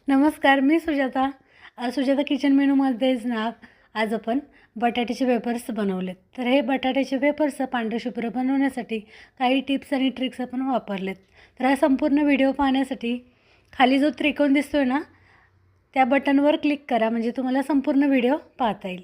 नमस्कार, मी सुजाता. सुजाता किचन मेनूमध्येच ना आज आपण बटाट्याचे वेफर्स बनवलेत. तर हे बटाट्याचे वेफर्स पांढरे शुभ्र बनवण्यासाठी काही टिप्स आणि ट्रिक्स आपण वापरलेत. तर हा संपूर्ण व्हिडिओ पाहण्यासाठी खाली जो त्रिकोण दिसतोय ना, त्या बटनवर क्लिक करा म्हणजे तुम्हाला संपूर्ण व्हिडिओ पाहता येईल.